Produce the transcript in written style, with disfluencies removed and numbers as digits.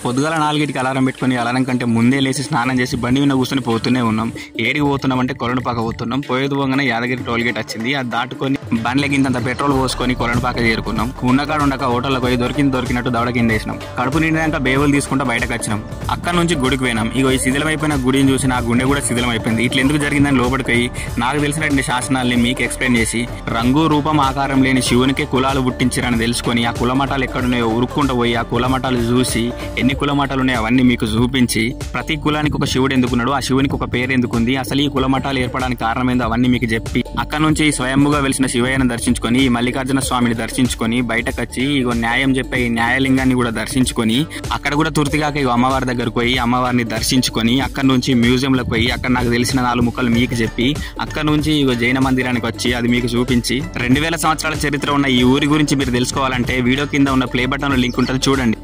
పొద్దుగాల 4కి అలారం పెట్టుకుని అలారం కంటే ముందే లేచి స్నానం చేసి బండి మీద కూర్చొని పోతూనే ఉన్నాం. ఏడికి పోతున్నాం అంటే కొలనుపాక పోతున్నాం. పోయేది పోగానే యాదగిరి టోల్ గేట్ వచ్చింది. అది దాటుకొని బండ్లకింతంత పెట్రోల్ పోసుకొని కొలనుపాక చేరుకున్నాం. ఉన్నకాడ ఉండక హోటల్లోకి పోయి దొరికినట్టు దవడ కింద వేసినాం. కడుపు నిండినాక బేవులు తీసుకుంటూ బయటకు వచ్చినాం. అక్కడ నుంచి గుడికి పోయినాం. ఇగో ఈ శిథిలమైపోయిన గుడిని చూసి నా గుండె కూడా శిథిలమైపోయింది. ఇట్లా ఎందుకు జరిగిందని లోపలికి పోయి నాకు తెలిసినటువంటి శాసనాల్ని మీకు ఎక్స్ప్లెయిన్ చేసి రంగు రూపం ఆకారం లేని శివునికే కులాలు పుట్టించారని తెలుసుకొని ఆ కులమఠాలు ఎక్కడున్నాయో ఉరుక్కుంటూ పోయి ఆ కులమఠాలు చూసి ఎన్ని కులమఠాలు ఉన్నాయో అవన్నీ మీకు చూపించి ప్రతి కులానికి ఒక శివుడు ఎందుకున్నాడు, ఆ శివునికి ఒక పేరు ఎందుకుంది, అసలు ఈ కులమఠాలు ఏర్పడానికి కారణం ఏందో అవన్నీ మీకు చెప్పి అక్కడ నుంచి స్వయంగా వెలిసిన శివయ్యను దర్శించుకొని ఈ మల్లికార్జున స్వామిని దర్శించుకొని బయటకు వచ్చి ఇగో న్యాయం చెప్పే ఈ న్యాయలింగాన్ని కూడా దర్శించుకొని అక్కడ కూడా తుర్తిగాక ఇగో అమ్మవారి దగ్గరకు పోయి అమ్మవారిని దర్శించుకొని అక్కడ నుంచి మ్యూజియంలోకి పోయి అక్కడ నాకు తెలిసిన 4 ముక్కలు మీకు చెప్పి అక్కడ నుంచి ఇగో జైన మందిరానికి వచ్చి అది మీకు చూపించి 2000 సంవత్సరాల చరిత్ర ఉన్న ఈ ఊరి గురించి మీరు తెలుసుకోవాలంటే వీడియో కింద ఉన్న ప్లే బటన్ లింక్ ఉంటుంది చూడండి.